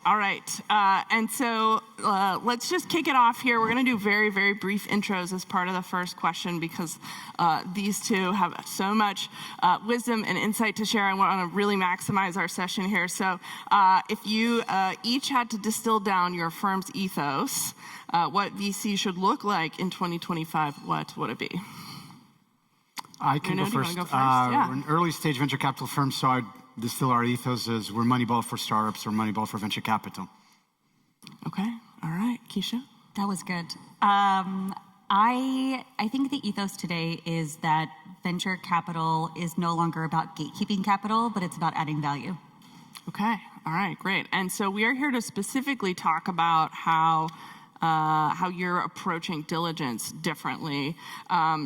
All right, and so let's just kick it off here. We're going to do very, very brief intros as part of the first question because these two have so much wisdom and insight to share. I want to really maximize our session here. So if you each had to distill down your firm's ethos, what VC should look like in 2025, what would it be? I can go first. Yeah. We're an early stage venture capital firm, so I'd distill our ethos as we're Moneyball for startups or Moneyball for venture capital. Okay, all right, Keisha? That was good. I think the ethos today is that venture capital is no longer about gatekeeping capital, but it's about adding value. Okay, all right, great. And so we are here to specifically talk about how you're approaching diligence differently.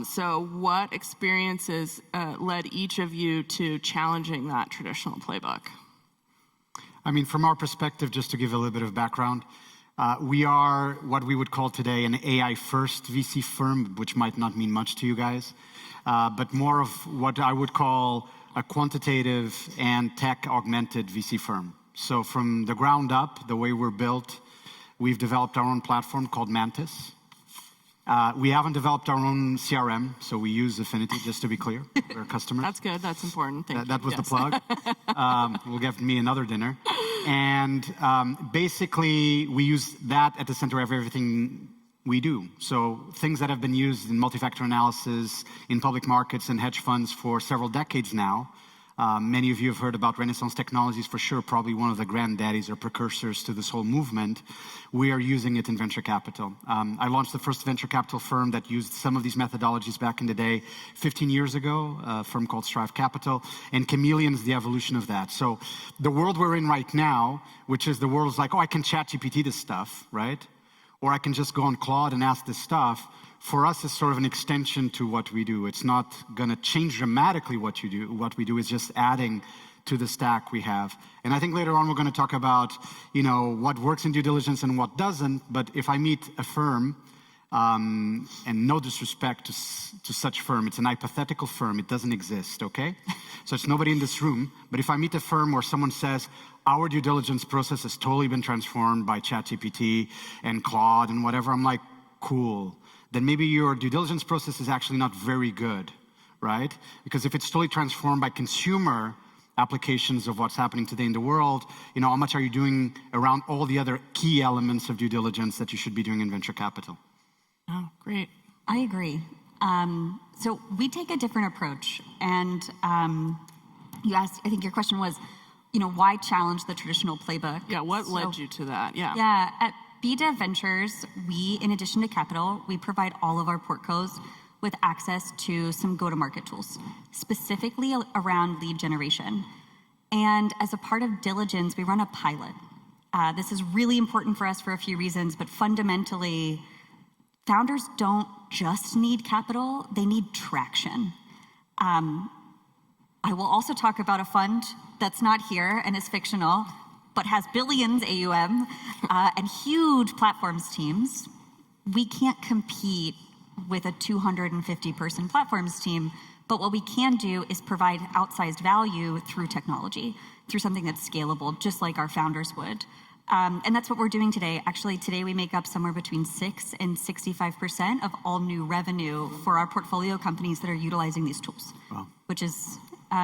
So what experiences led each of you to challenging that traditional playbook? I mean, from our perspective, just to give a little bit of background, we are what we would call today an AI-first VC firm, which might not mean much to you guys, but more of what I would call a quantitative and tech-augmented VC firm. So from the ground up, the way we're built, we've developed our own platform called Mantis. We haven't developed our own CRM, so we use Affinity, just to be clear, for our customers. That's good, that's important. Thank you. That was the plug. Will give me another dinner. And basically, we use that at the center of everything we do. So things that have been used in multi-factor analysis, in public markets and hedge funds for several decades now. Many of you have heard about Renaissance technologies, for sure, probably one of the granddaddies or precursors to this whole movement. We are using it in venture capital. I launched the first venture capital firm that used some of these methodologies back in the day, 15 years ago, a firm called Strive Capital, and Chameleon is the evolution of that. So the world we're in right now, which is the world's like, oh, I can chat GPT this stuff, right? Or I can just go on Claude and ask this stuff. For us, it's sort of an extension to what we do. It's not going to change dramatically what you do. What we do is just adding to the stack we have. And I think later on we're going to talk about, what works in due diligence and what doesn't. But if I meet a firm, and no disrespect to such firm, it's an hypothetical firm. It doesn't exist, okay? So it's nobody in this room. But if I meet a firm where someone says, our due diligence process has totally been transformed by ChatGPT and Claude and whatever, I'm like, cool. Then maybe your due diligence process is actually not very good, right? Because if it's totally transformed by consumer applications of what's happening today in the world, how much are you doing around all the other key elements of due diligence that you should be doing in venture capital? Oh, great. I agree. So we take a different approach. And you asked, I think your question was, why challenge the traditional playbook? Yeah, what led you to that? Yeah. Yeah, at BDev Ventures, we, in addition to capital, we provide all of our portcos with access to some go-to-market tools, specifically around lead generation. And as a part of diligence, we run a pilot. This is really important for us for a few reasons, but fundamentally, founders don't just need capital, they need traction. I will also talk about a fund that's not here and is fictional, but has billions AUM and huge platforms teams. We can't compete with a 250-person platforms team, but what we can do is provide outsized value through technology, through something that's scalable, just like our founders would. And that's what we're doing today. Actually, today we make up somewhere between 6 and 65% of all new revenue for our portfolio companies that are utilizing these tools, wow, which is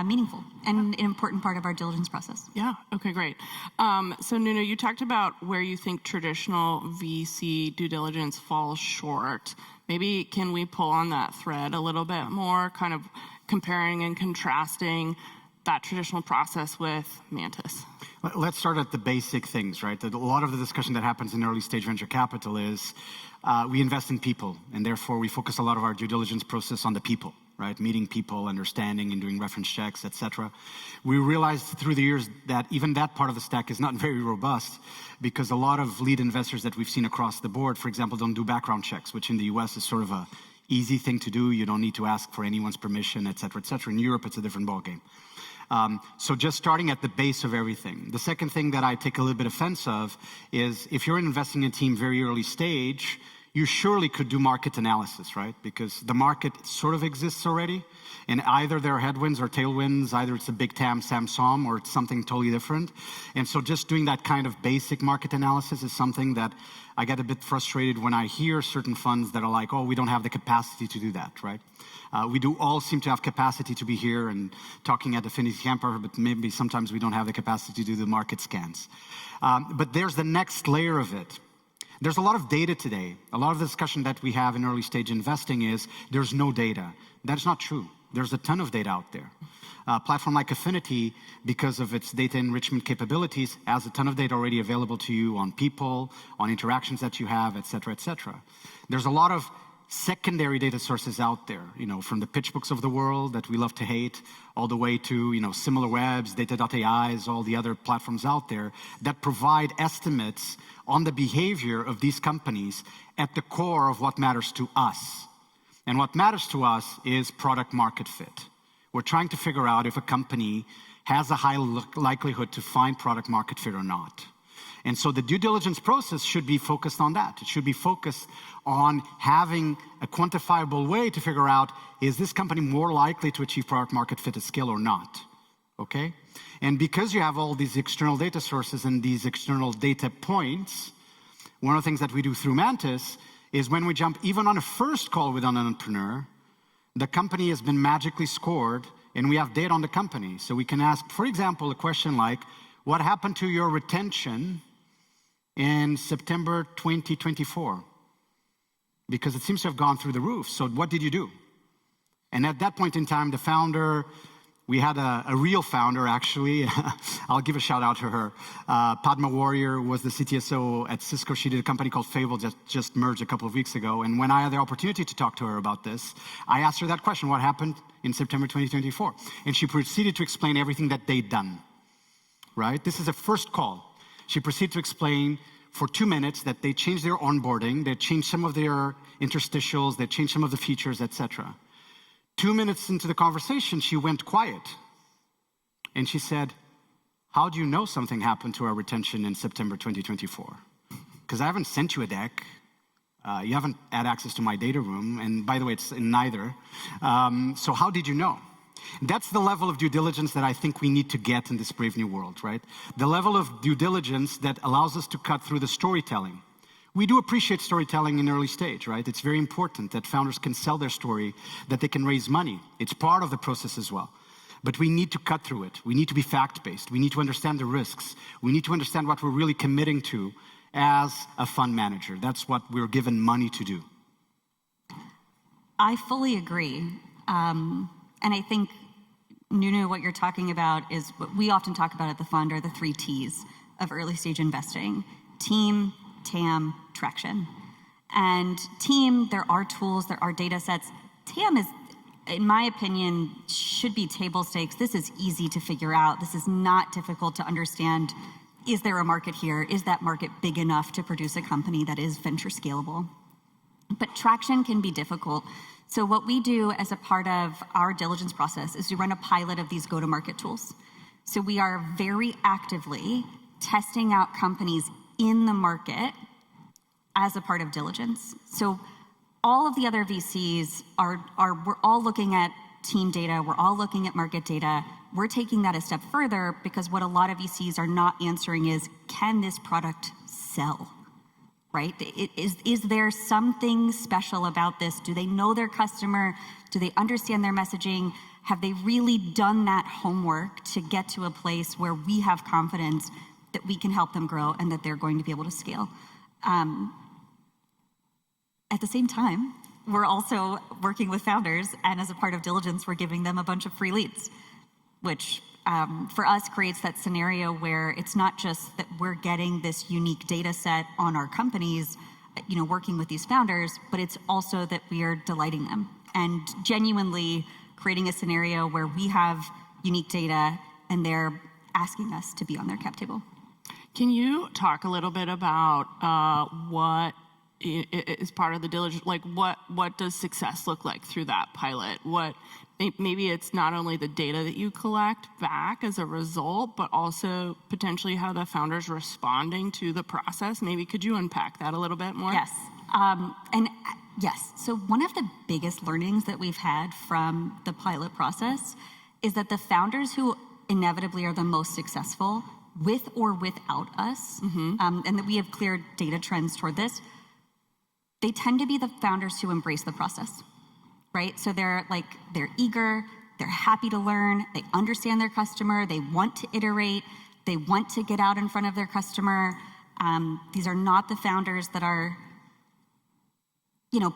meaningful and an important part of our diligence process. Yeah, okay, great. So Nuno, you talked about where you think traditional VC due diligence falls short. Maybe can we pull on that thread a little bit more, kind of comparing and contrasting that traditional process with Mantis? Let's start at the basic things, right? A lot of the discussion that happens in early stage venture capital is we invest in people, and therefore we focus a lot of our due diligence process on the people, right? Meeting people, understanding and doing reference checks, etc. We realized through the years that even that part of the stack is not very robust because a lot of lead investors that we've seen across the board, for example, don't do background checks, which in the US is sort of a easy thing to do. You don't need to ask for anyone's permission, etc., etc. In Europe, it's a different ballgame. So just starting at the base of everything. The second thing that I take a little bit offense of is if you're investing in a team very early stage, you surely could do market analysis, right? Because the market sort of exists already, and either there are headwinds or tailwinds, either it's a big TAM, SAM, or it's something totally different. And so just doing that kind of basic market analysis is something that I get a bit frustrated when I hear certain funds that are like, oh, we don't have the capacity to do that, right? We do all seem to have capacity to be here and talking at Affinity Campfire, but maybe sometimes we don't have the capacity to do the market scans. But there's the next layer of it. There's a lot of data today. A lot of the discussion that we have in early stage investing is there's no data. That's not true. There's a ton of data out there. A platform like Affinity, because of its data enrichment capabilities, has a ton of data already available to you on people, on interactions that you have, et cetera, et cetera. There's a lot of secondary data sources out there, from the pitch books of the world that we love to hate, all the way to, SimilarWebs, Data.ai's, all the other platforms out there that provide estimates on the behavior of these companies at the core of what matters to us. And what matters to us is product market fit. We're trying to figure out if a company has a high likelihood to find product market fit or not. And so the due diligence process should be focused on that. It should be focused on having a quantifiable way to figure out, is this company more likely to achieve product market fit at scale or not? Okay? And because you have all these external data sources and these external data points, one of the things that we do through Mantis is when we jump even on a first call with an entrepreneur, the company has been magically scored and we have data on the company. So we can ask, for example, a question like, what happened to your retention in September 2024? Because it seems to have gone through the roof. So what did you do? And at that point in time, the founder, we had a real founder, actually. I'll give a shout out to her. Padma Warrior was the CTSO at Cisco. She did a company called Fable that just merged a couple of weeks ago. And when I had the opportunity to talk to her about this, I asked her that question, what happened in September 2024? And she proceeded to explain everything that they'd done, right? This is a first call. She proceeded to explain for 2 minutes that they changed their onboarding, they changed some of their interstitials, they changed some of the features, etc. 2 minutes into the conversation, she went quiet. And she said, how do you know something happened to our retention in September 2024? Because I haven't sent you a deck. You haven't had access to my data room. And by the way, it's in neither. So how did you know? That's the level of due diligence that I think we need to get in this brave new world, right? The level of due diligence that allows us to cut through the storytelling. We do appreciate storytelling in early stage, right? It's very important that founders can sell their story, that they can raise money. It's part of the process as well. But we need to cut through it. We need to be fact-based. We need to understand the risks. We need to understand what we're really committing to as a fund manager. That's what we're given money to do. I fully agree. And I think, Nuno, what you're talking about is what we often talk about at the fund are the 3 T's of early stage investing. Team, TAM, traction. And team, there are tools, there are data sets. TAM is, in my opinion, should be table stakes. This is easy to figure out. This is not difficult to understand. Is there a market here? Is that market big enough to produce a company that is venture scalable? But traction can be difficult. So what we do as a part of our diligence process is we run a pilot of these go-to-market tools. So we are very actively testing out companies in the market as a part of diligence. So all of the other VCs we're all looking at team data, we're all looking at market data. We're taking that a step further because what a lot of VCs are not answering is, can this product sell? Right? Is there something special about this? Do they know their customer? Do they understand their messaging? Have they really done that homework to get to a place where we have confidence that we can help them grow and that they're going to be able to scale? At the same time, we're also working with founders, and as a part of diligence, we're giving them a bunch of free leads, which for us creates that scenario where it's not just that we're getting this unique data set on our companies, working with these founders, but it's also that we are delighting them and genuinely creating a scenario where we have unique data and they're asking us to be on their cap table. Can you talk a little bit about what is part of the diligence? Like what does success look like through that pilot? Maybe it's not only the data that you collect back as a result, but also potentially how the founder's responding to the process. Maybe could you unpack that a little bit more? Yes. Yes, so one of the biggest learnings that we've had from the pilot process is that the founders who inevitably are the most successful, with or without us, and that we have clear data trends toward this, they tend to be the founders who embrace the process, right? So they're eager, they're happy to learn, they understand their customer, they want to iterate, they want to get out in front of their customer. These are not the founders that are,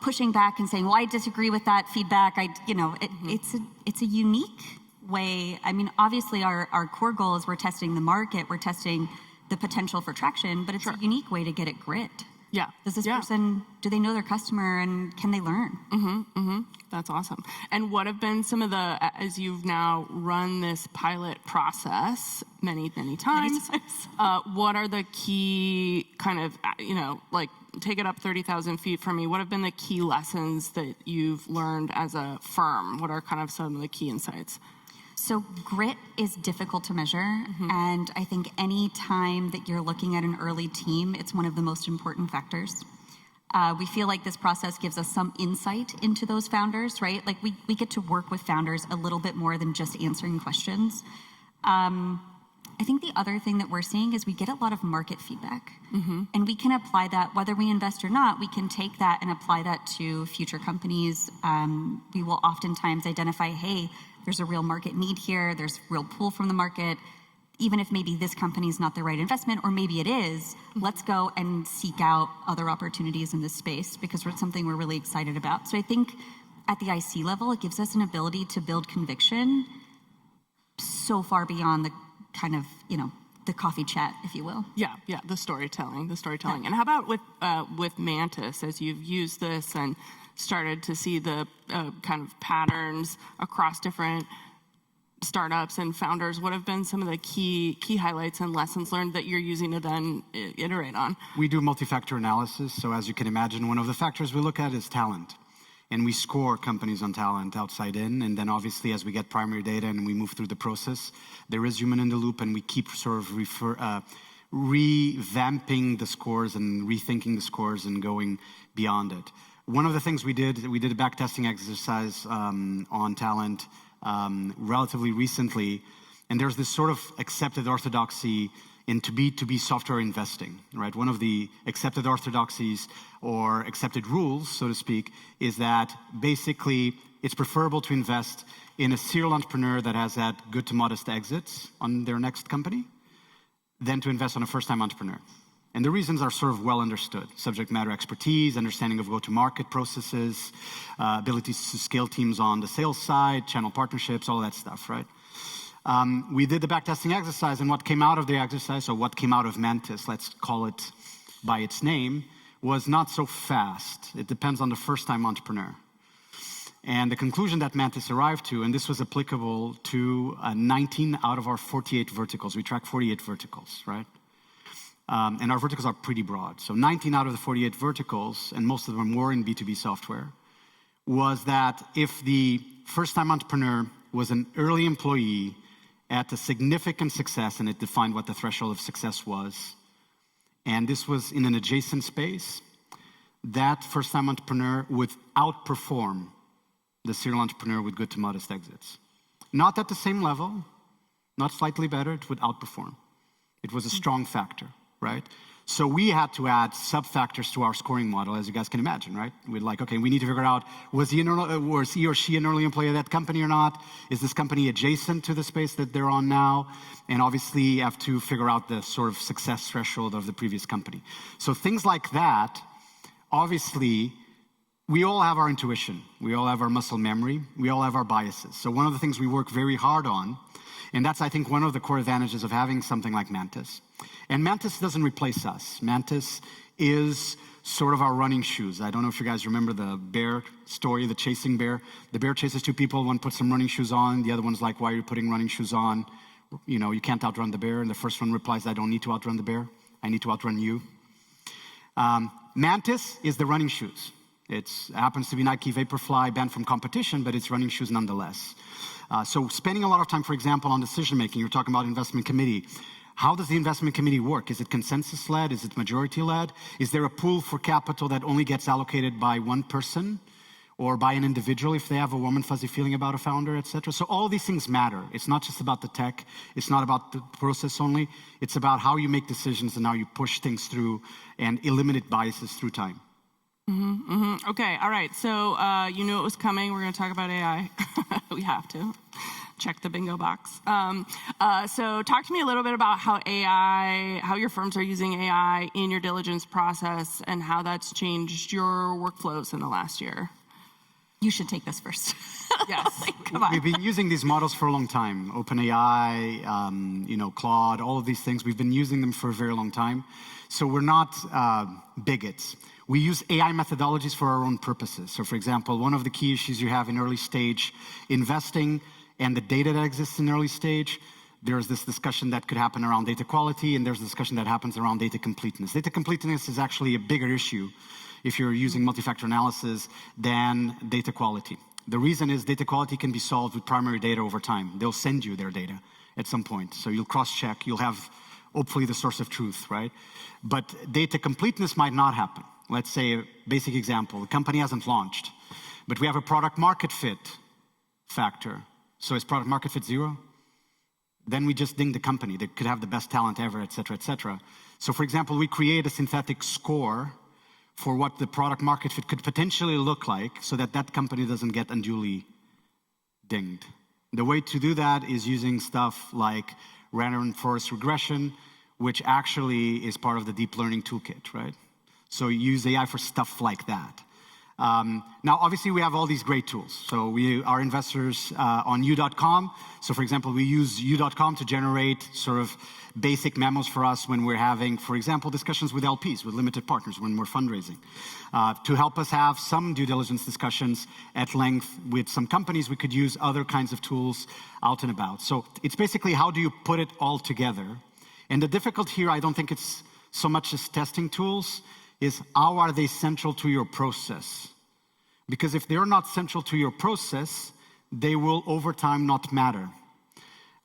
pushing back and saying, well, I disagree with that feedback. It's a unique way. I mean, obviously our core goal is we're testing the market, we're testing the potential for traction, but it's a unique way to get at grit. Yeah. Does this person, do they know their customer and can they learn? That's awesome. And what have been some of the, as you've now run this pilot process many times, what are the key kind of, take it up 30,000 feet from me, what have been the key lessons that you've learned as a firm? What are kind of some of the key insights? So grit is difficult to measure, and I think any time that you're looking at an early team, it's one of the most important factors. We feel like this process gives us some insight into those founders, right? Like we get to work with founders a little bit more than just answering questions. I think the other thing that we're seeing is we get a lot of market feedback, and we can apply that, whether we invest or not, we can take that and apply that to future companies. We will oftentimes identify, hey, there's a real market need here, there's real pull from the market, even if maybe this company is not the right investment, or maybe it is, let's go and seek out other opportunities in this space because it's something we're really excited about. So I think at the IC level, it gives us an ability to build conviction so far beyond the kind of, the coffee chat, if you will. Yeah, the storytelling. And how about with Mantis, as you've used this and started to see the kind of patterns across different startups and founders, what have been some of the key highlights and lessons learned that you're using to then iterate on? We do multi-factor analysis, so as you can imagine, one of the factors we look at is talent. And we score companies on talent outside in, and then obviously as we get primary data and we move through the process, there is human in the loop, and we keep sort of revamping the scores and rethinking the scores and going beyond it. One of the things we did a backtesting exercise on talent relatively recently, and there's this sort of accepted orthodoxy in to be software investing, right? One of the accepted orthodoxies or accepted rules, so to speak, is that basically it's preferable to invest in a serial entrepreneur that has had good to modest exits on their next company than to invest on a first-time entrepreneur. And the reasons are sort of well understood. Subject matter expertise, understanding of go-to-market processes, abilities to scale teams on the sales side, channel partnerships, all that stuff, right? We did the backtesting exercise, and what came out of the exercise, or what came out of Mantis, let's call it by its name, was not so fast. It depends on the first-time entrepreneur. And the conclusion that Mantis arrived to, and this was applicable to 19 out of our 48 verticals. We track 48 verticals, right? And our verticals are pretty broad. So 19 out of the 48 verticals, and most of them were in B2B software, was that if the first-time entrepreneur was an early employee at a significant success, and it defined what the threshold of success was, and this was in an adjacent space, that first-time entrepreneur would outperform the serial entrepreneur with good to modest exits. Not at the same level, not slightly better, it would outperform. It was a strong factor, right? So we had to add sub-factors to our scoring model, as you guys can imagine, right? We're like, okay, we need to figure out, was he or she an early employee of that company or not? Is this company adjacent to the space that they're on now? And obviously you have to figure out the sort of success threshold of the previous company. So things like that, obviously, we all have our intuition. We all have our muscle memory. We all have our biases. So one of the things we work very hard on, and that's, I think, one of the core advantages of having something like Mantis. And Mantis doesn't replace us. Mantis is sort of our running shoes. I don't know if you guys remember the bear story, the chasing bear. The bear chases two people. One puts some running shoes on. The other one's like, why are you putting running shoes on? You can't outrun the bear. And the first one replies, I don't need to outrun the bear. I need to outrun you. Mantis is the running shoes. It happens to be Nike Vaporfly, banned from competition, but it's running shoes nonetheless. So spending a lot of time, for example, on decision-making, you're talking about investment committee. How does the investment committee work? Is it consensus-led? Is it majority-led? Is there a pool for capital that only gets allocated by one person or by an individual if they have a warm and fuzzy feeling about a founder, et cetera? So all these things matter. It's not just about the tech. It's not about the process only. It's about how you make decisions and how you push things through and eliminate biases through time. Okay, all right. So you knew it was coming. We're going to talk about AI. We have to. Check the bingo box. So talk to me a little bit about how your firms are using AI in your diligence process and how that's changed your workflows in the last year. You should take this first. Yes. Come on. We've been using these models for a long time. OpenAI, Claude, all of these things. We've been using them for a very long time. So we're not bigots. We use AI methodologies for our own purposes. So for example, one of the key issues you have in early stage investing and the data that exists in early stage, there's this discussion that could happen around data quality, and there's a discussion that happens around data completeness. Data completeness is actually a bigger issue if you're using multi-factor analysis than data quality. The reason is data quality can be solved with primary data over time. They'll send you their data at some point. So you'll cross-check, you'll have hopefully the source of truth, right? But data completeness might not happen. Let's say a basic example, the company hasn't launched, but we have a product market fit factor. So is product market fit 0? Then we just ding the company. They could have the best talent ever, et cetera, et cetera. So for example, we create a synthetic score for what the product market fit could potentially look like so that that company doesn't get unduly dinged. The way to do that is using stuff like random forest regression, which actually is part of the deep learning toolkit, right? So you use AI for stuff like that. Now, obviously, we have all these great tools. So we are investors on u.com. So for example, we use u.com to generate sort of basic memos for us when we're having, for example, discussions with LPs, with limited partners, when we're fundraising. To help us have some due diligence discussions at length with some companies, we could use other kinds of tools out and about. So it's basically how do you put it all together? And the difficulty here, I don't think it's so much as testing tools, is how are they central to your process? Because if they're not central to your process, they will over time not matter.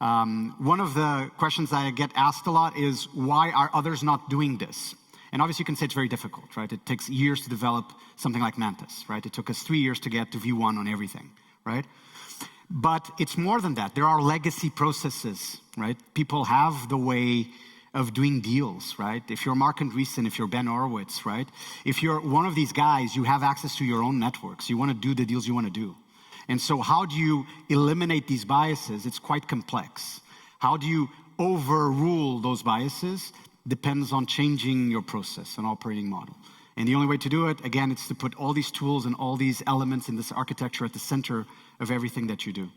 One of the questions I get asked a lot is, why are others not doing this? And obviously you can say it's very difficult, right? It takes years to develop something like Mantis, right? It took us 3 years to get to V1 on everything, right? But it's more than that. There are legacy processes, right? People have the way of doing deals, right? If you're Mark Andreessen, if you're Ben Horowitz, right? If you're one of these guys, you have access to your own networks. You want to do the deals you want to do. And so how do you eliminate these biases? It's quite complex. How do you overrule those biases? Depends on changing your process and operating model. And the only way to do it, again, it's to put all these tools and all these elements in this architecture at the center of everything that you do.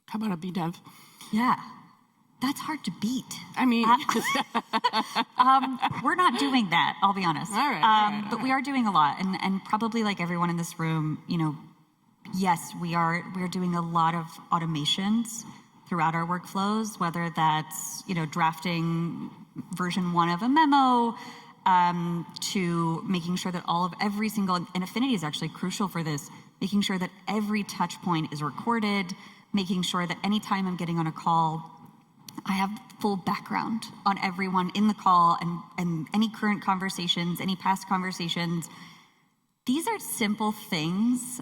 How about a BDev? Yeah. That's hard to beat. I mean, we're not doing that, I'll be honest. All right, but we are doing a lot. And probably like everyone in this room, yes, we are doing a lot of automations throughout our workflows, whether that's, drafting version 1 of a memo, to making sure that every single, and Affinity is actually crucial for this, making sure that every touch point is recorded, making sure that anytime I'm getting on a call, I have full background on everyone in the call and any current conversations, any past conversations. These are simple things,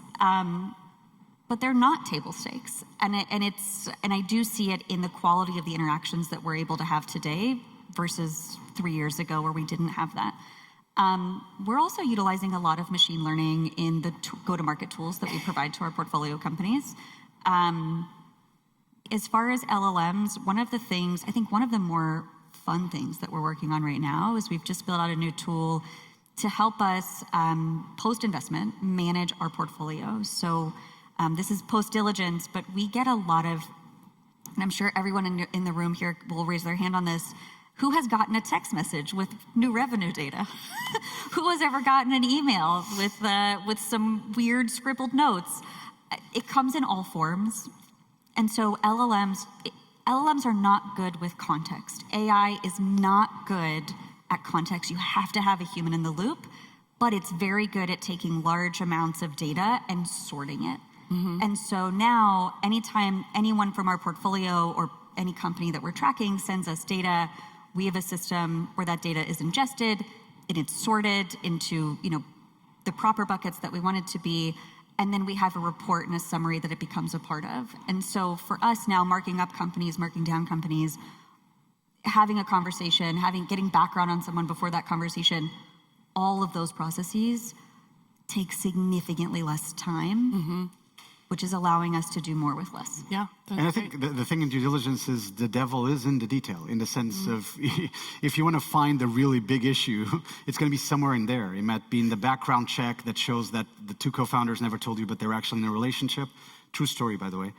but they're not table stakes. And I do see it in the quality of the interactions that we're able to have today versus 3 years ago where we didn't have that. We're also utilizing a lot of machine learning in the go-to-market tools that we provide to our portfolio companies. As far as LLMs, one of the more fun things that we're working on right now is we've just built out a new tool to help us post-investment manage our portfolio. So this is post-diligence, but we get a lot of, and I'm sure everyone in the room here will raise their hand on this, who has gotten a text message with new revenue data? Who has ever gotten an email with some weird scribbled notes? It comes in all forms. And so LLMs are not good with context. AI is not good at context. You have to have a human in the loop, but it's very good at taking large amounts of data and sorting it. Mm-hmm. And so now, anytime anyone from our portfolio any company that we're tracking sends us data. We have a system where that data is ingested and it's sorted into, the proper buckets that we want it to be. And then we have a report and a summary that it becomes a part of. And so for us now, marking up companies, marking down companies, having a conversation, getting background on someone before that conversation, all of those processes take significantly less time, which is allowing us to do more with less. Yeah. And I think the thing in due diligence is the devil is in the detail, in the sense of if you want to find the really big issue, it's going to be somewhere in there. It might be in the background check that shows that the two co-founders never told you, but they're actually in a relationship. True story, by the way.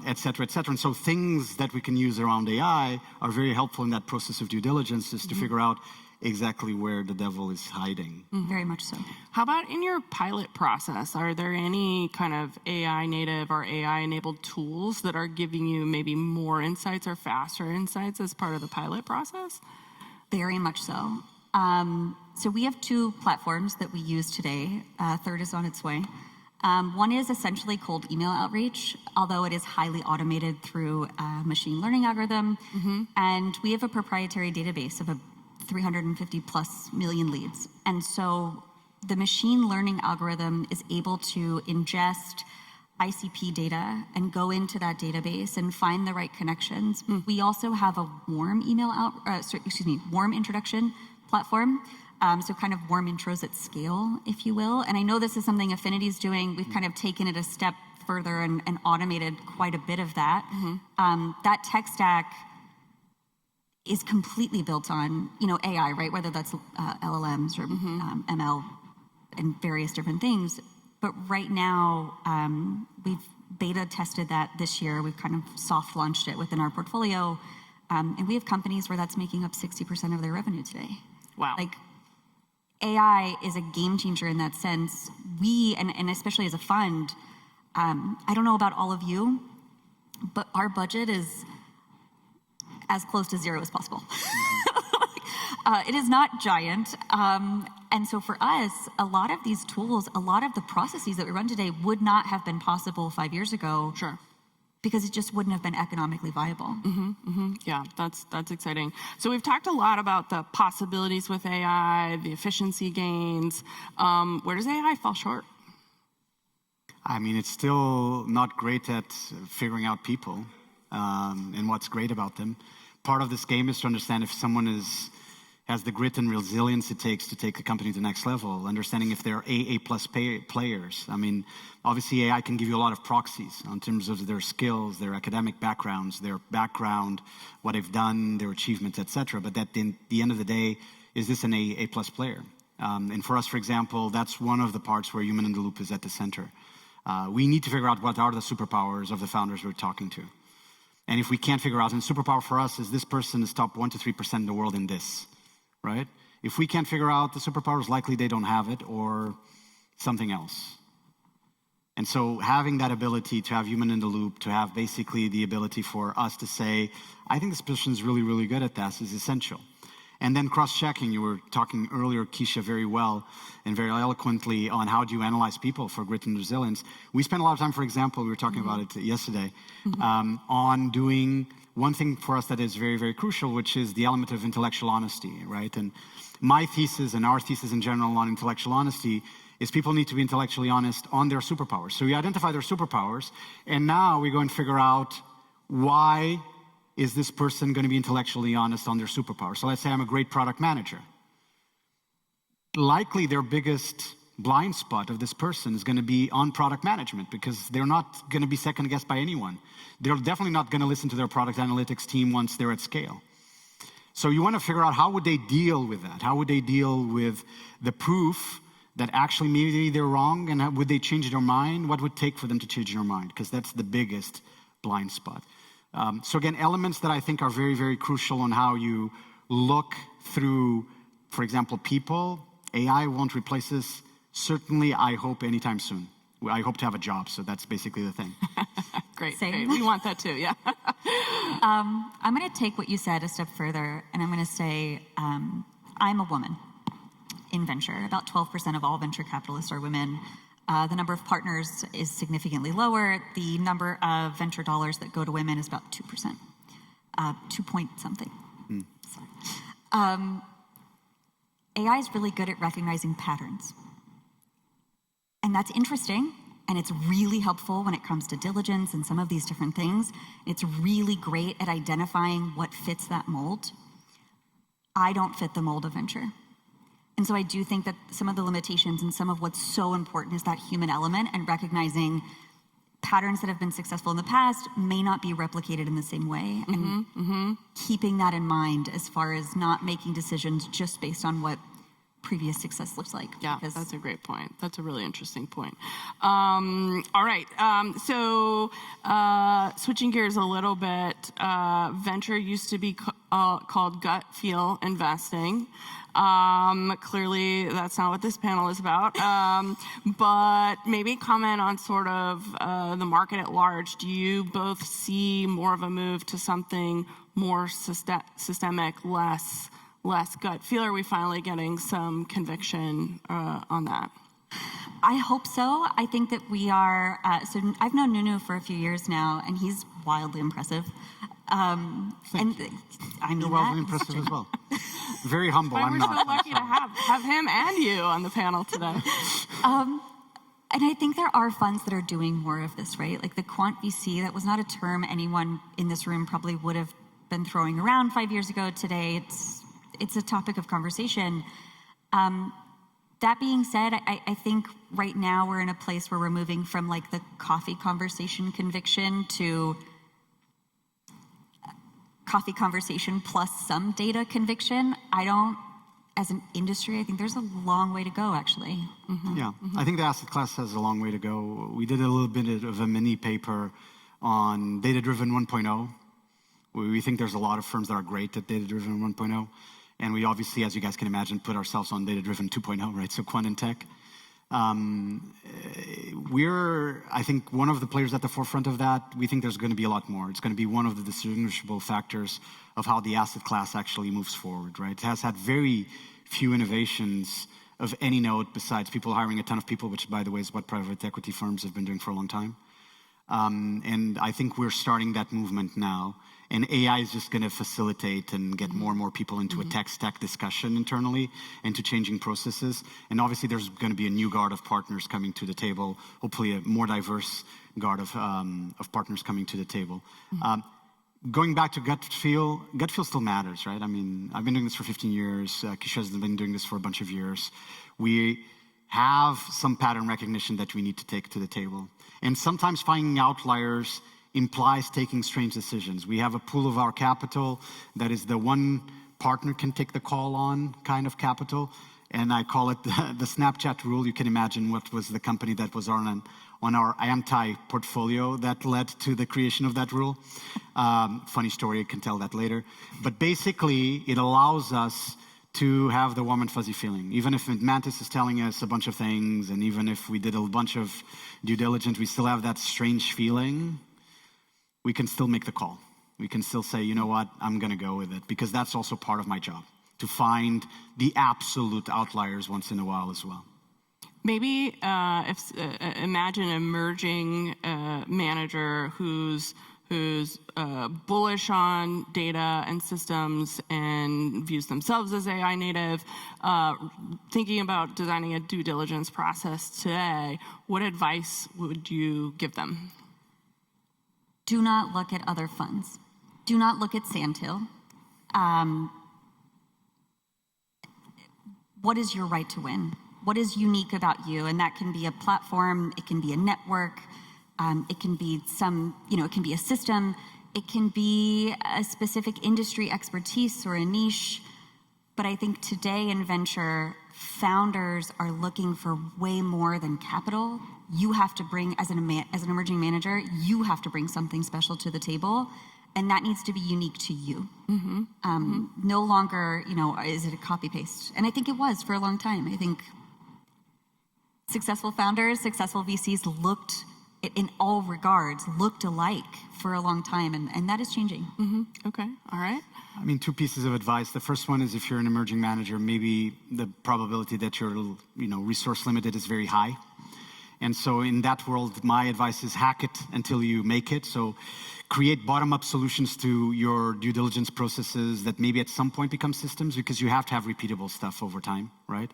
Et cetera, et cetera. And so things that we can use around AI are very helpful in that process of due diligence, is to figure out exactly where the devil is hiding. Very much so. How about in your pilot process? Are there any kind of AI native or AI enabled tools that are giving you maybe more insights or faster insights as part of the pilot process? Very much so. So we have 2 platforms that we use today. A third is on its way. One is essentially cold email outreach, although it is highly automated through a machine learning algorithm. And we have a proprietary database of 350 plus million leads. And so the machine learning algorithm is able to ingest ICP data and go into that database and find the right connections. We also have a warm warm introduction platform. So kind of warm intros at scale, if you will. And I know this is something Affinity is doing. We've kind of taken it a step further and automated quite a bit of that. That tech stack is completely built on, AI, right? Whether that's LLMs or ML and various different things. But right now, we've beta tested that this year. We've kind of soft launched it within our portfolio. And we have companies where that's making up 60% of their revenue today. Wow. Like, AI is a game changer in that sense. We, and especially as a fund, I don't know about all of you, but our budget is as close to zero as possible. It is not giant. And so for us, a lot of these tools, a lot of the processes that we run today would not have been possible 5 years ago. Sure. Because it just wouldn't have been economically viable. Yeah, that's exciting. So we've talked a lot about the possibilities with AI, the efficiency gains. Where does AI fall short? I mean, it's still not great at figuring out people and what's great about them. Part of this game is to understand if someone has the grit and resilience it takes to take a company to the next level, understanding if they're A+ players. I mean, obviously AI can give you a lot of proxies in terms of their skills, their academic backgrounds, their background, what they've done, their achievements, etc. But at the end of the day, is this an A+ player? And for us, for example, that's one of the parts where human in the loop is at the center. We need to figure out what are the superpowers of the founders we're talking to. And if we can't figure out, and superpower for us is this person is top 1 to 3% in the world in this. Right? If we can't figure out the superpowers, likely they don't have it or something else. And so having that ability to have human in the loop, to have basically the ability for us to say, I think this person is really, really good at this, is essential. And then cross-checking, you were talking earlier, Keisha, very well and very eloquently on how do you analyze people for grit and resilience. We spent a lot of time, for example, we were talking about it yesterday, on doing one thing for us that is very, very crucial, which is the element of intellectual honesty, right? And my thesis and our thesis in general on intellectual honesty is people need to be intellectually honest on their superpowers. So we identify their superpowers, and now we go and figure out why is this person going to be intellectually honest on their superpower. So let's say I'm a great product manager. Likely their biggest blind spot of this person is going to be on product management because they're not going to be second guessed by anyone. They're definitely not going to listen to their product analytics team once they're at scale. So you want to figure out how would they deal with that? How would they deal with the proof that actually maybe they're wrong, and how would they change their mind? What would it take for them to change their mind? Because that's the biggest blind spot. So again, elements that I think are very, very crucial on how you look through, for example, people. AI won't replace this. Certainly, I hope anytime soon. I hope to have a job, so that's basically the thing. Great. Same. We want that too, yeah. I'm going to take what you said a step further, and I'm going to say I'm a woman in venture. About 12% of all venture capitalists are women. The number of partners is significantly lower. The number of venture dollars that go to women is about 2%. 2 point something. AI is really good at recognizing patterns. And that's interesting, and it's really helpful when it comes to diligence and some of these different things. It's really great at identifying what fits that mold. I don't fit the mold of venture. And so I do think that some of the limitations and some of what's so important is that human element and recognizing patterns that have been successful in the past may not be replicated in the same way. And keeping that in mind as far as not making decisions just based on what previous success looks like. Yeah, that's a great point. That's a really interesting point. All right. So switching gears a little bit, venture used to be called gut feel investing. Clearly, that's not what this panel is about. But maybe comment on sort of the market at large. Do you both see more of a move to something more systemic, less gut feel? Are we finally getting some conviction on that? I hope so. I think that we are. So I've known Nunu for a few years now, and he's wildly impressive. And I mean, You're wildly impressive as well. Very humble. Why I'm we're not. so lucky to have him and you on the panel today. And I think there are funds that are doing more of this, right? Like the quant VC, that was not a term anyone in this room probably would have been throwing around 5 years ago. Today, it's a topic of conversation. That being said, I think right now we're in a place where we're moving from like the coffee conversation conviction to coffee conversation plus some data conviction. As an industry, I think there's a long way to go, actually. Yeah, I think the asset class has a long way to go. We did a little bit of a mini paper on data-driven 1.0. We think there's a lot of firms that are great at data-driven 1.0. And we obviously, as you guys can imagine, put ourselves on data-driven 2.0, right? So quant and tech. We're, I think, one of the players at the forefront of that. We think there's going to be a lot more. It's going to be one of the distinguishable factors of how the asset class actually moves forward, right? It has had very few innovations of any note besides people hiring a ton of people, which, by the way, is what private equity firms have been doing for a long time. And I think we're starting that movement now. And AI is just going to facilitate and get more and more people into a tech stack discussion internally, into changing processes. And obviously, there's going to be a new guard of partners coming to the table, hopefully a more diverse guard of partners coming to the table. Going back to gut feel still matters, right? I mean, I've been doing this for 15 years. Kisha's been doing this for a bunch of years. We have some pattern recognition that we need to take to the table. And sometimes finding outliers implies taking strange decisions. We have a pool of our capital that is the one partner can take the call on kind of capital. And I call it the Snapchat rule. You can imagine what was the company that was on our anti-portfolio that led to the creation of that rule. Funny story, I can tell that later. But basically, it allows us to have the warm and fuzzy feeling. Even if Mantis is telling us a bunch of things, and even if we did a bunch of due diligence, we still have that strange feeling. We can still make the call. We can still say, you know what, I'm going to go with it, because that's also part of my job, to find the absolute outliers once in a while as well. Maybe imagine an emerging manager who's bullish on data and systems and views themselves as AI native, thinking about designing a due diligence process today. What advice would you give them? Do not look at other funds. Do not look at Sandhill. What is your right to win? What is unique about you? And that can be a platform, it can be a network, it can be it can be a system, it can be a specific industry expertise or a niche. But I think today in venture, founders are looking for way more than capital. You have to bring, as an emerging manager, you have to bring something special to the table, and that needs to be unique to you. No longer, is it a copy paste? And I think it was for a long time. I think successful founders, successful VCs in all regards, looked alike for a long time, and that is changing. Okay, all right. I mean, two pieces of advice. The first one is if you're an emerging manager, maybe the probability that you're, resource limited is very high. And so in that world, my advice is hack it until you make it. So create bottom-up solutions to your due diligence processes that maybe at some point become systems, because you have to have repeatable stuff over time, right?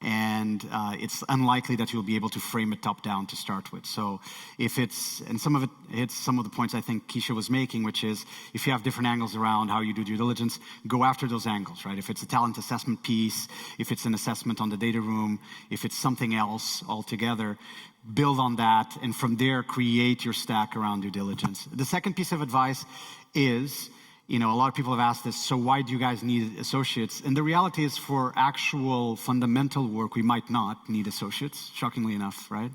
And it's unlikely that you'll be able to frame it top-down to start with. So if it's, and some of it hits some of the points I think Keisha was making, which is if you have different angles around how you do due diligence, go after those angles, right? If it's a talent assessment piece, if it's an assessment on the data room, if it's something else altogether, build on that, and from there, create your stack around due diligence. The second piece of advice is, a lot of people have asked this, so why do you guys need associates? And the reality is, for actual fundamental work, we might not need associates, shockingly enough, right?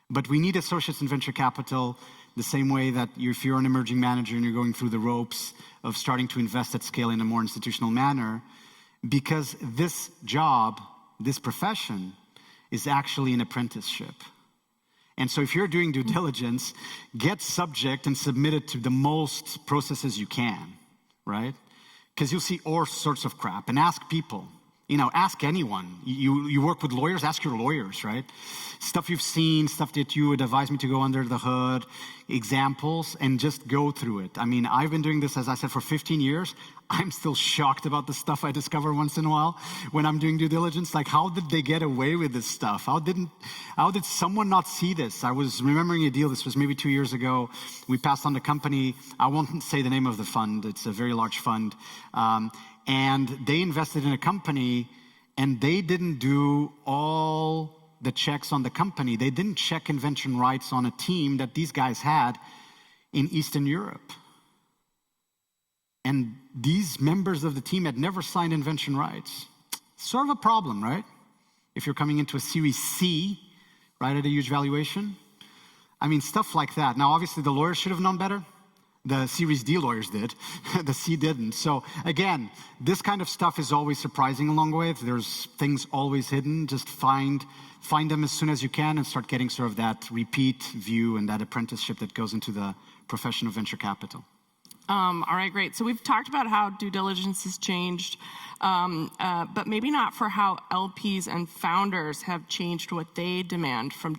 But we need associates in venture capital the same way that if you're an emerging manager and you're going through the ropes of starting to invest at scale in a more institutional manner, because this job, this profession, is actually an apprenticeship. And so if you're doing due diligence, get subject and submit it to the most processes you can, right? Because you'll see all sorts of crap. And ask people, ask anyone. You work with lawyers, ask your lawyers, right? Stuff you've seen, stuff that you would advise me to go under the hood, examples, and just go through it. I mean, I've been doing this, as I said, for 15 years. I'm still shocked about the stuff I discover once in a while when I'm doing due diligence. Like, how did they get away with this stuff? How did someone not see this? I was remembering a deal, this was maybe 2 years ago. We passed on the company. I won't say the name of the fund. It's a very large fund. And they invested in a company, and they didn't do all the checks on the company. They didn't check invention rights on a team that these guys had in Eastern Europe. And these members of the team had never signed invention rights. Sort of a problem, right? If you're coming into a Series C, right, at a huge valuation. I mean, stuff like that. Now, obviously, the lawyers should have known better. The Series D lawyers did. The C didn't. So, again, this kind of stuff is always surprising along the way. There's things always hidden. Just find them as soon as you can and start getting sort of that repeat view and that apprenticeship that goes into the profession of venture capital. All right, great. So we've talked about how due diligence has changed, but maybe not for how LPs and founders have changed what they demand from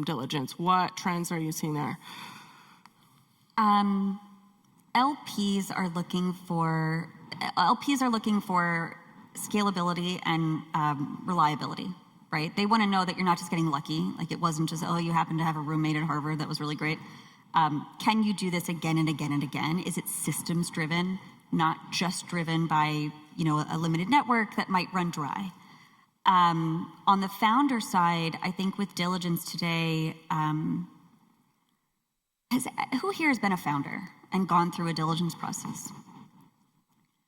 diligence. What trends are you seeing there? LPs are looking for scalability and reliability, right? They want to know that you're not just getting lucky, like it wasn't just, you happen to have a roommate at Harvard that was really great. Can you do this again and again and again? Is it systems driven, not just driven by, a limited network that might run dry? On the founder side, I think with diligence today, who here has been a founder and gone through a diligence process?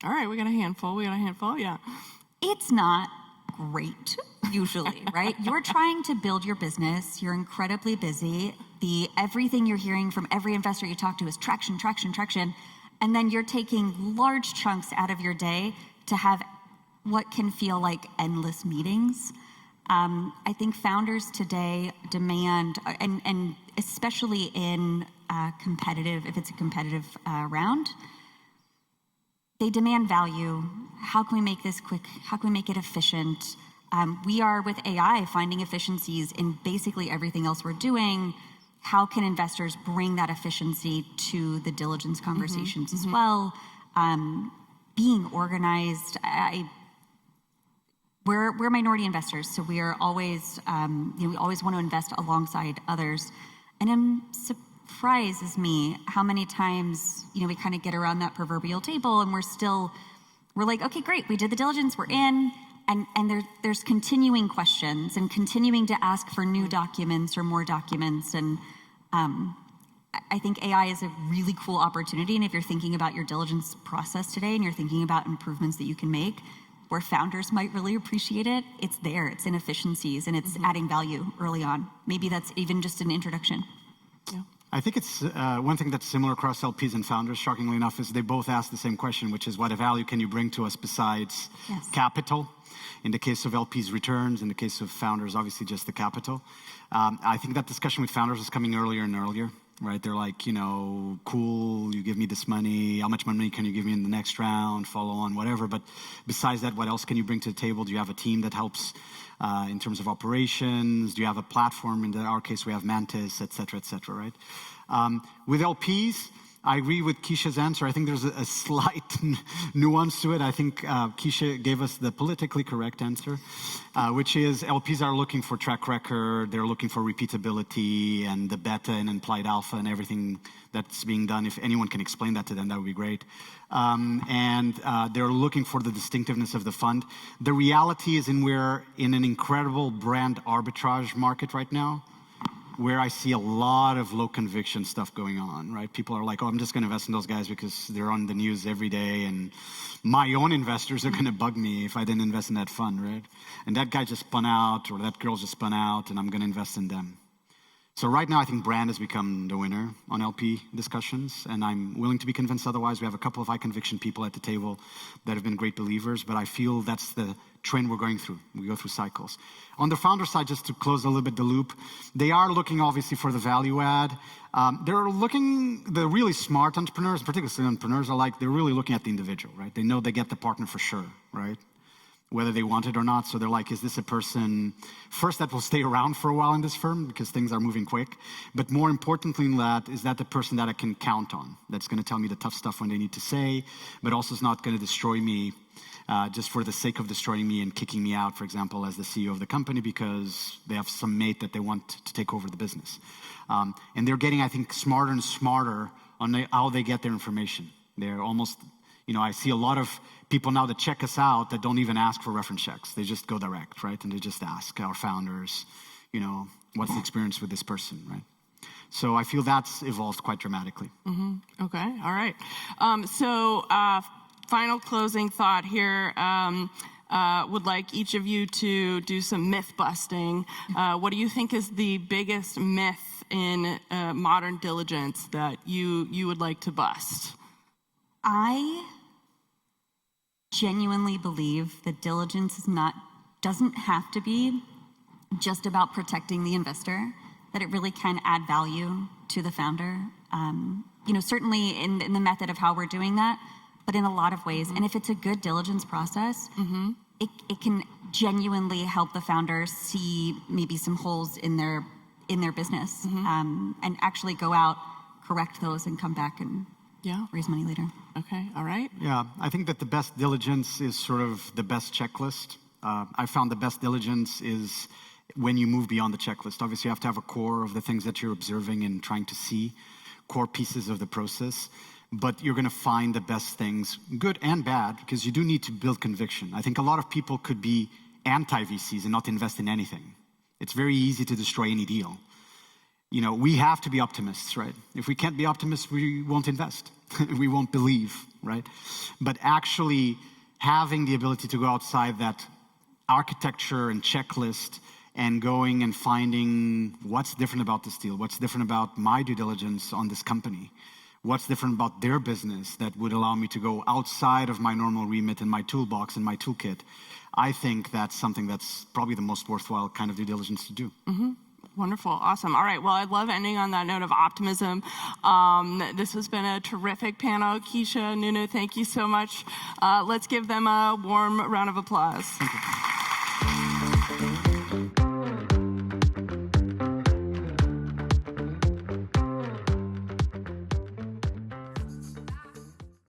All right, we got a handful, yeah. It's not great, usually, right? You're trying to build your business. You're incredibly busy. Everything you're hearing from every investor you talk to is traction, traction, traction. And then you're taking large chunks out of your day to have what can feel like endless meetings. I think founders today demand, and especially in if it's a competitive round, they demand value. How can we make this quick? How can we make it efficient? We are, with AI, finding efficiencies in basically everything else we're doing. How can investors bring that efficiency to the diligence conversations as well? Being organized. We're minority investors, so we are always, we always want to invest alongside others. And it surprises me how many times, we kind of get around that proverbial table and we're like, okay, great, we did the diligence, we're in. And there's continuing questions and continuing to ask for new documents or more documents. And I think AI is a really cool opportunity. And if you're thinking about your diligence process today and you're thinking about improvements that you can make, where founders might really appreciate it, it's there, it's inefficiencies, and it's adding value early on. Maybe that's even just an introduction. Yeah. I think it's one thing that's similar across LPs and founders, shockingly enough, is they both ask the same question, which is what value can you bring to us besides capital? In the case of LPs, returns. In the case of founders, obviously just the capital. I think that discussion with founders is coming earlier and earlier, right? They're like, cool, you give me this money. How much money can you give me in the next round? Follow on, whatever. But besides that, what else can you bring to the table? Do you have a team that helps in terms of operations? Do you have a platform? In our case, we have Mantis, et cetera, right? With LPs, I agree with Keisha's answer. I think there's a slight nuance to it. I think Keisha gave us the politically correct answer, which is LPs are looking for track record, they're looking for repeatability and the beta and implied alpha and everything that's being done. If anyone can explain that to them, that would be great. And they're looking for the distinctiveness of the fund. The reality is we're in an incredible brand arbitrage market right now, where I see a lot of low conviction stuff going on, right? People are like, oh, I'm just gonna invest in those guys because they're on the news every day, and my own investors are gonna bug me if I didn't invest in that fund, right? And that guy just spun out, or that girl just spun out, and I'm gonna invest in them. So right now, I think brand has become the winner on LP discussions, and I'm willing to be convinced otherwise. We have a couple of high conviction people at the table that have been great believers, but I feel that's the trend we're going through. We go through cycles. On the founder side, just to close a little bit the loop, they are looking obviously for the value add. They're looking, the really smart entrepreneurs, particularly entrepreneurs, they're really looking at the individual, right? They know they get the partner for sure, right? Whether they want it or not. So they're like, is this a person, first, that will stay around for a while in this firm because things are moving quick. But more importantly than that, is that the person that I can count on, that's going to tell me the tough stuff when they need to say, but also is not going to destroy me just for the sake of destroying me and kicking me out, for example, as the CEO of the company because they have some mate that they want to take over the business. And they're getting, I think, smarter and smarter on how they get their information. They're almost, I see a lot of people now that check us out that don't even ask for reference checks. They just go direct, right? And they just ask our founders, what's the experience with this person, right? So I feel that's evolved quite dramatically. Mm-hmm. Okay, all right. Final closing thought here. Would like each of you to do some myth busting. What do you think is the biggest myth in modern diligence that you would like to bust? I genuinely believe that diligence doesn't have to be just about protecting the investor, that it really can add value to the founder. Certainly in the method of how we're doing that, but in a lot of ways. And if it's a good diligence process, it can genuinely help the founder see maybe some holes in their business, and actually go out, correct those, and come back and raise money later. Okay, all right. Yeah, I think that the best diligence is sort of the best checklist. I found the best diligence is when you move beyond the checklist. Obviously, you have to have a core of the things that you're observing and trying to see, core pieces of the process. But you're going to find the best things, good and bad, because you do need to build conviction. I think a lot of people could be anti-VCs and not invest in anything. It's very easy to destroy any deal. We have to be optimists, right? If we can't be optimists, we won't invest. We won't believe, right? But actually having the ability to go outside that architecture and checklist and going and finding what's different about this deal, what's different about my due diligence on this company, what's different about their business that would allow me to go outside of my normal remit and my toolbox and my toolkit. I think that's something that's probably the most worthwhile kind of due diligence to do. Mm-hmm. Wonderful. Awesome. All right. Well, I love ending on that note of optimism. This has been a terrific panel. Keisha, Nunu, thank you so much. Let's give them a warm round of applause. Thank you.